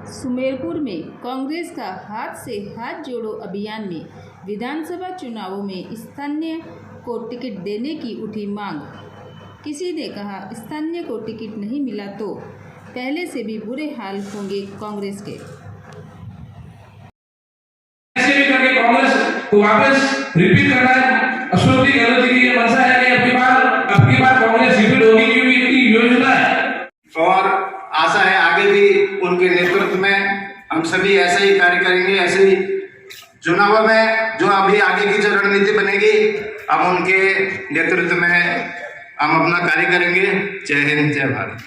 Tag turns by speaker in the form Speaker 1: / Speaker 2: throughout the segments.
Speaker 1: सुमेरपुर में कांग्रेस का हाथ से हाथ जोड़ो अभियान में विधानसभा चुनावों में स्थानीय को टिकट देने की उठी मांग। किसी ने कहा स्थानीय को टिकट नहीं मिला तो पहले से भी बुरे हाल होंगे कांग्रेस के।
Speaker 2: ऐसे भी करके कांग्रेस को वापस रिपीट करना है। अशोक जी गहलोत जी की ये मंशा है कि अब की बार कांग्रेस रिपीट होगी क्योंकि इनकी योजना है
Speaker 3: और आशा है आगे भी उनके नेतृत्व में हम सभी ऐसे ही कार्य करेंगे। ऐसे ही चुनाव में जो अभी आगे की जो रणनीति बनेगी हम उनके नेतृत्व में हम अपना कार्य करेंगे। जय हिंद, जय भारत।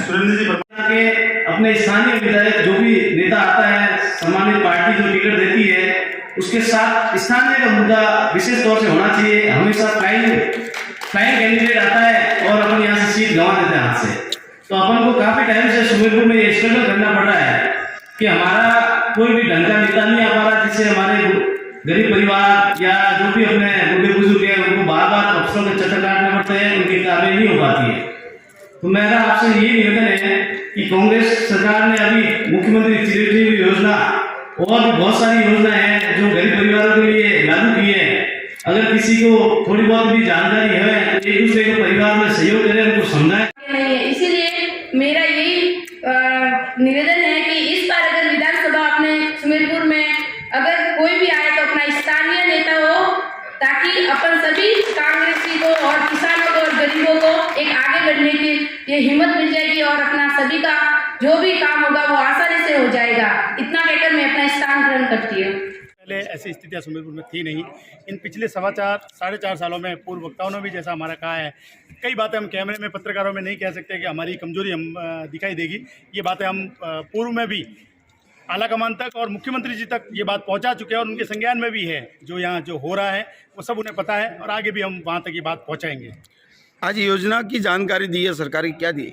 Speaker 4: सुरेंद्र जी के अपने स्थानीय विधायक जो भी नेता आता है, सम्मानित पार्टी जो टिकट देती है उसके साथ स्थानीय का मुद्दा विशेष तौर से होना चाहिए। हमेशा फ्लाइंग कैंडिडेट आता है और अपन यहाँ से सीट गंवा देते हैं हाथ से। तो अपन को काफी टाइम से सुमेरपुर में ये स्ट्रगल करना पड़ रहा है कि हमारा कोई भी ढंग का नेता नहीं आ पा रहा, जिससे हमारे गरीब परिवार या जो भी अपने बूढ़े बुजुर्ग है उनको बार बार अफसरों के चक्कर काटने पड़ते हैं, उनकी कार्रवाई नहीं हो पाती है। तो मेरा आपसे ये निवेदन है कि कांग्रेस सरकार ने अभी मुख्यमंत्री चिरंजीवी योजना और भी बहुत सारी योजना है जो गरीब परिवारों के लिए लागू की है। अगर किसी को थोड़ी बहुत भी जानकारी है तो एक दूसरे को परिवार में सहयोग करें, उनको समझाएं।
Speaker 5: इसीलिए मेरा यही निवेदन है कि इस बार अगर विधानसभा अपने सुमेरपुर में अगर कोई भी आए तो अपना स्थानीय नेता हो, ताकि अपन सभी कांग्रेसी को और किसानों को और गरीबों को एक आगे बढ़ने की ये हिम्मत मिल जाएगी और अपना सभी का जो भी काम होगा वो आसानी से हो जाएगा। इतना कहकर मैं अपना स्थान ग्रहण करती हूँ।
Speaker 6: पहले ऐसी स्थितियां सुमेरपुर में थी नहीं। इन पिछले साढ़े चार सालों में पूर्व वक्ताओं ने भी जैसा हमारा कहा है, कई बातें हम कैमरे में पत्रकारों में नहीं कह सकते कि हमारी कमजोरी हम दिखाई देगी। ये बातें हम पूर्व में भी आला कमान तक और मुख्यमंत्री जी तक ये बात पहुंचा चुके हैं और उनके संज्ञान में भी है। जो यहाँ जो हो रहा है वो सब उन्हें पता है और आगे भी हम वहाँ तक ये बात पहुँचाएंगे।
Speaker 7: आज योजना की जानकारी दी है सरकार की, क्या दी?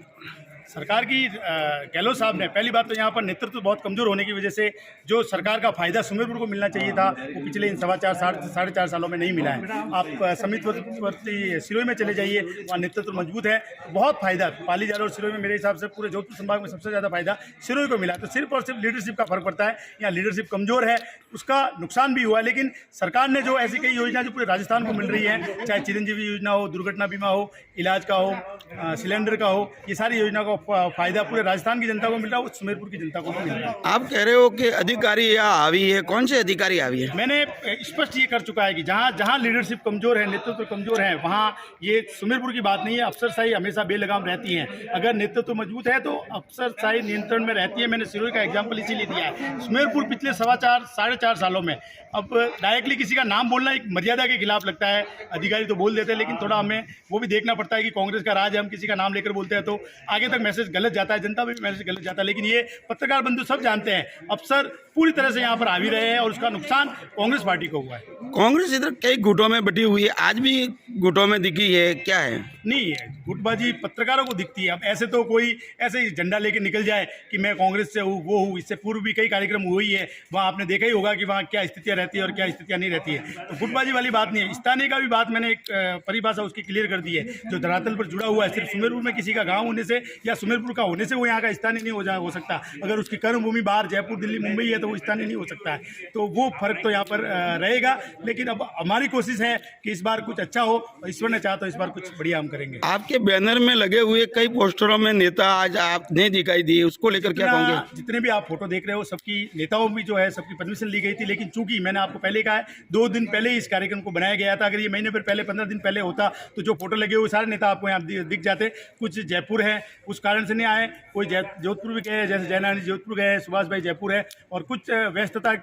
Speaker 6: सरकार की गहलोत साहब ने पहली बात तो यहाँ पर नेतृत्व बहुत कमज़ोर होने की वजह से जो सरकार का फ़ायदा सुमेरपुर को मिलना चाहिए था वो पिछले इन साढ़े चार सालों में नहीं मिला है। आप समीपवर्ती सिरोही में चले जाइए, वहाँ नेतृत्व मजबूत है, बहुत फ़ायदा पाली जाल और सिरोही में मेरे हिसाब से पूरे जोधपुर संभाग में सबसे ज़्यादा फायदा सिरोही को मिला। तो सिर्फ और सिर्फ लीडरशिप का फर्क पड़ता है। यहाँ लीडरशिप कमज़ोर है, उसका नुकसान भी हुआ है। लेकिन सरकार ने जो ऐसी कई योजना जो पूरे राजस्थान को मिल रही है, चाहे चिरंजीवी योजना हो, दुर्घटना बीमा हो, इलाज का हो, सिलेंडर का हो, ये सारी योजना का फायदा पूरे राजस्थान की जनता को मिल रहा है, सुमेरपुर की जनता को भी मिल रहा है।
Speaker 7: आप कह रहे हो कि अधिकारी यहाँ हावी है, कौन से अधिकारी हावी है?
Speaker 6: मैंने स्पष्ट ये कर चुका है कि जहाँ लीडरशिप कमजोर है, नेतृत्व कमजोर है, वहाँ ये सुमेरपुर की बात नहीं है। अफसरशाही हमेशा बेलगाम रहती है। अगर नेतृत्व मजबूत है तो अफसरशाही नियंत्रण में रहती है। मैंने सिरोही का एग्जाम्पल इसीलिए दिया है। सुमेरपुर पिछले साढ़े चार सालों में, अब डायरेक्टली किसी का नाम बोलना एक मर्यादा के खिलाफ लगता है। अधिकारी तो बोल देते हैं, लेकिन थोड़ा हमें वो भी देखना पड़ता है कि कांग्रेस का राज है, हम किसी का नाम लेकर बोलते हैं तो आगे तक मैसेज गलत जाता है, जनता में भी मैसेज गलत जाता है। लेकिन ये पत्रकार बंधु सब जानते हैं, अफसर पूरी तरह से यहाँ पर हावी रहे हैं और उसका नुकसान कांग्रेस पार्टी को हुआ है।
Speaker 7: कांग्रेस इधर कई गुटों में बटी हुई है, आज भी गुटों में दिखी है, क्या है?
Speaker 6: नहीं है, गुटबाजी पत्रकारों को दिखती है। अब ऐसे तो कोई ऐसे ही झंडा लेके निकल जाए कि मैं कांग्रेस से हूँ, वो हूँ। इससे पूर्व भी कई कार्यक्रम हुए ही है, वहाँ आपने देखा ही होगा कि वहाँ क्या स्थितियाँ रहती है और क्या स्थितियाँ नहीं रहती है। तो गुटबाजी वाली बात नहीं है। स्थानीय का भी बात मैंने एक परिभाषा उसकी क्लियर कर दी है, जो धरातल पर जुड़ा हुआ है। सिर्फ सुमेरपुर में किसी का गाँव होने से या सुमेरपुर का होने से वो यहाँ का स्थानीय नहीं हो सकता। अगर उसकी कर्मभूमि बाहर जयपुर, दिल्ली, मुंबई है तो वो स्थानीय नहीं हो सकता है। तो वो फर्क तो यहाँ पर रहेगा। लेकिन अब हमारी कोशिश है कि इस बार कुछ अच्छा हो, और ईश्वर ने चाहा तो इस बार कुछ बढ़िया हम करेंगे।
Speaker 7: आपके बैनर में लगे हुए कई पोस्टरों में नेता आज आप नहीं दिखाई दिए, उसको लेकर क्या कहोगे?
Speaker 6: जितने भी आप फोटो देख रहे हो सबकी नेताओं भी जो है सबकी परमिशन ली गई थी। लेकिन चूंकि मैंने आपको पहले कहा है 2 दिन पहले ही इस कार्यक्रम को बनाया गया था। अगर ये महीने पर पहले 15 दिन पहले होता तो जो फोटो लगे हुए सारे नेता आपको यहाँ दिख जाते। कुछ जयपुर है उस कारण से नहीं आए, कोई जोधपुर भी गए, जैसे जयनारायण जोधपुर गए, सुभाष भाई जयपुर है, और कुछ व्यस्तता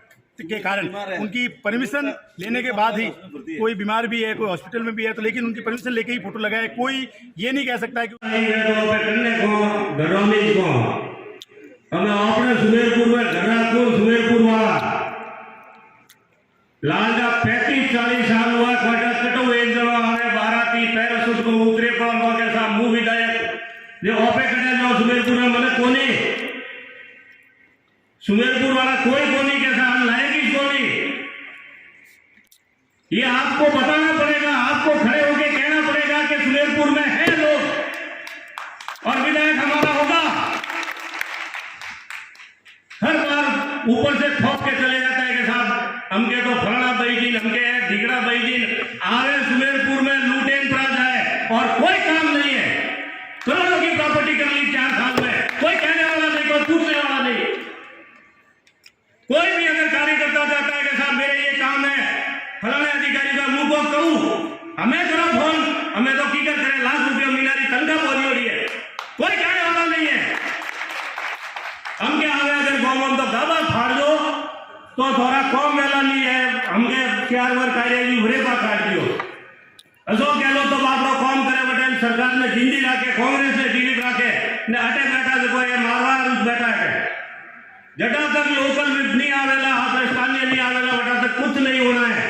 Speaker 6: के कारण उनकी परमिशन लेने के बाद ही, कोई बीमार भी है, कोई हॉस्पिटल में भी है, तो लेकिन उनकी परमिशन लेके ही फोटो लगाए। कोई ये नहीं कह सकता है कि
Speaker 4: सुमेरपुर वाला लालडा 35-40 साल हुआ कटो एक जगह हमें 12 पैरासूट को उतरे पर कैसा मुंह विधायक जो ऑपे कटे जो सुमेरपुर में मैंने कोनी सुमेरपुर वाला कोई कोनी कैसा हम लाएगी कोनी, ये आपको बताना पड़ेगा, आपको खड़े होकर कहना पड़ेगा। हमें करो फोन, हमें तो की कर करे लाख रुपया महीना की तनख्वाह पहुंची हो रही है, कोई कहने वाला नहीं है। हम क्या आवे अगर गौमन तो गाबा फाड़ दो तो थोड़ा कम वेला नहीं है, हमके 4 बार कार्य जी भरे पा काट दियो। असो कह लो तो बाप रो कौन करे बटन सरकार ने जिंदी राखे, कांग्रेस ने टीवी राखे ने अटे बैठा देखो ये मारवाड़ उस बैठा है। जटा तक लोकल नहीं आवेला, हाथ स्थानीय नहीं आवेला, वटा तक कुछ नहीं होना है।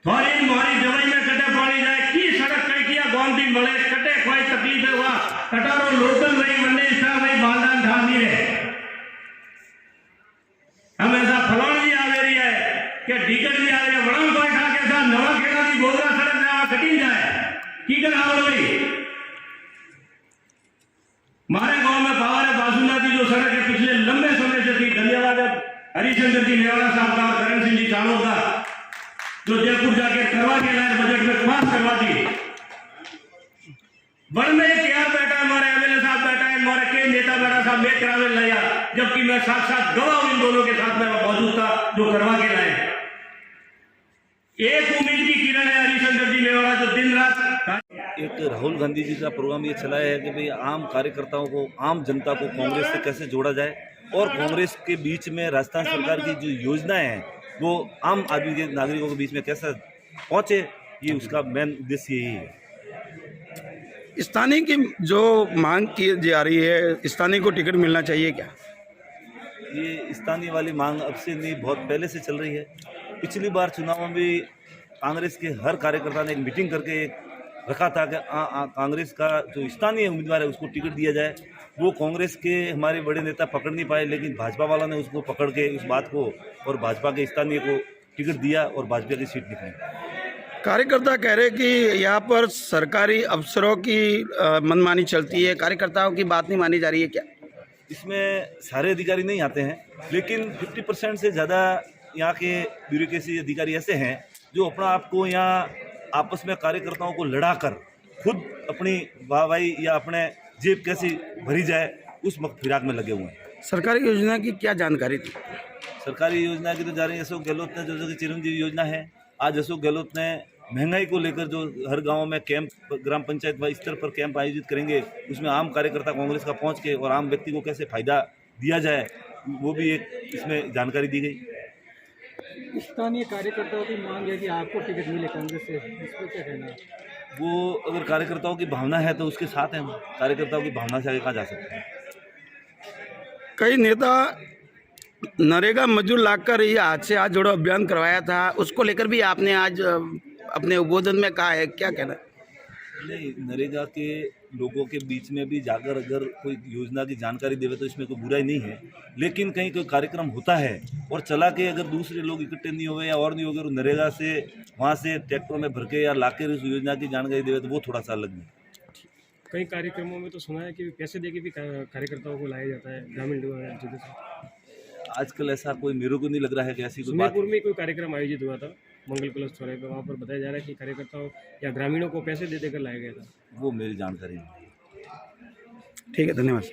Speaker 4: थोड़ी मोरी जवाई में कटे पानी जाए की सड़क कई किया गौंदी बड़े कटे कोई तकलीफ है हुआ कटारो लोकल नहीं बनने था भाई बांधान ढानी है। हम ऐसा फलौनी आ रही है कि टिकट भी आ रही है, वड़न कोई खा के साथ नवा खेड़ा की गोदरा सड़क जावा कटी जाए की कर आवड़ भाई। हमारे गांव में पावर बासुंदा की जो सड़क है पिछले लंबे समय से थी, धन्यवाद हरिशंकर जी नेवाड़ा साहब का, करण सिंह जी चाणोर का, जो जयपुर जाके करवा के लाए, बजट में पास करवा दी। वन में तैयार बैठा है, हमारे एमएलए साहब बैठा है, हमारे के नेता बैठा साहब मैं करावे लाया, जबकि मैं साथ गवाह इन दोनों के साथ में मौजूद था जो करवा के लाए। एक उम्मीद की किरण है हरिशंकर जी नेवाड़ा जो दिन रात।
Speaker 8: एक राहुल गांधी जी का प्रोग्राम ये चलाया है कि भाई आम कार्यकर्ताओं को, आम जनता को कांग्रेस से कैसे जोड़ा जाए और कांग्रेस के बीच में राजस्थान सरकार की जो योजनाएं हैं वो आम आदमी के नागरिकों के बीच में कैसे पहुंचे, ये उसका मेन उद्देश्य यही है।
Speaker 7: स्थानीय की जो मांग की जा रही है, स्थानीय को टिकट मिलना चाहिए क्या?
Speaker 8: ये स्थानीय वाली मांग अब से नहीं, बहुत पहले से चल रही है। पिछली बार चुनाव में भी कांग्रेस के हर कार्यकर्ता ने एक मीटिंग करके रखा था कि कांग्रेस का जो स्थानीय उम्मीदवार है उसको टिकट दिया जाए। वो कांग्रेस के हमारे बड़े नेता पकड़ नहीं पाए, लेकिन भाजपा वाला ने उसको पकड़ के उस बात को और भाजपा के स्थानीय को टिकट दिया और भाजपा की सीट निकली।
Speaker 7: कार्यकर्ता कह रहे कि यहाँ पर सरकारी अफसरों की मनमानी चलती है, कार्यकर्ताओं की बात नहीं मानी जा रही है क्या?
Speaker 8: इसमें सारे अधिकारी नहीं आते हैं, लेकिन 50% से ज़्यादा यहाँ के ब्यूरोक्रेसी अधिकारी ऐसे हैं जो अपना आपको यहाँ आपस में कार्यकर्ताओं को लड़ाकर खुद अपनी वाहवाही या अपने जेब कैसी भरी जाए उस वक्त फिराक में लगे हुए हैं।
Speaker 7: सरकारी योजना की क्या जानकारी थी?
Speaker 8: सरकारी योजना की तो जा रही है, अशोक गहलोत ने जो कि चिरंजीवी योजना है, आज अशोक गहलोत ने महंगाई को लेकर जो हर गांव में कैंप, ग्राम पंचायत स्तर पर कैंप आयोजित करेंगे, उसमें आम कार्यकर्ता कांग्रेस का पहुंच के और आम व्यक्ति को कैसे फायदा दिया जाए वो भी एक इसमें जानकारी दी गई।
Speaker 9: स्थानीय कार्यकर्ताओं की मांग है कि आपको टिकट मिले कांग्रेस से, इस पर क्या कहना है?
Speaker 8: वो अगर कार्यकर्ताओं की भावना है तो उसके साथ हैं, कार्यकर्ताओं की भावना से आगे कहाँ जा सकते हैं।
Speaker 7: कई नेता नरेगा मजदूर लाकर ये हाथ से हाथ जोड़ो अभियान करवाया था, उसको लेकर भी आपने आज अपने उद्बोधन में कहा है, क्या कहना है?
Speaker 8: नहीं, नरेगा के लोगों के बीच में भी जाकर अगर कोई योजना की जानकारी देवे तो इसमें कोई बुराई नहीं है, लेकिन कहीं कोई कार्यक्रम होता है और चला के अगर दूसरे लोग इकट्ठे नहीं हुए या और नहीं हो गए, नरेगा से वहाँ से ट्रैक्टरों में भर के या लाकर उस योजना की जानकारी देवे तो वो थोड़ा सा अलग नहीं।
Speaker 9: कई कार्यक्रमों में तो सुना है कि पैसे देके भी कार्यकर्ताओं को लाया जाता है ग्रामीण जगह से।
Speaker 8: आजकल ऐसा कोई, मेरे को नहीं लग रहा है कि ऐसी कोई बात।
Speaker 9: सुमेरपुर में कोई कार्यक्रम आयोजित हुआ था मंगल कलश चौराहे पर, वहाँ पर बताया जा रहा है कि कार्यकर्ताओं या ग्रामीणों को पैसे दे देकर लाया गया था।
Speaker 8: वो मेरी जानकारी नहीं।
Speaker 7: ठीक है, धन्यवाद।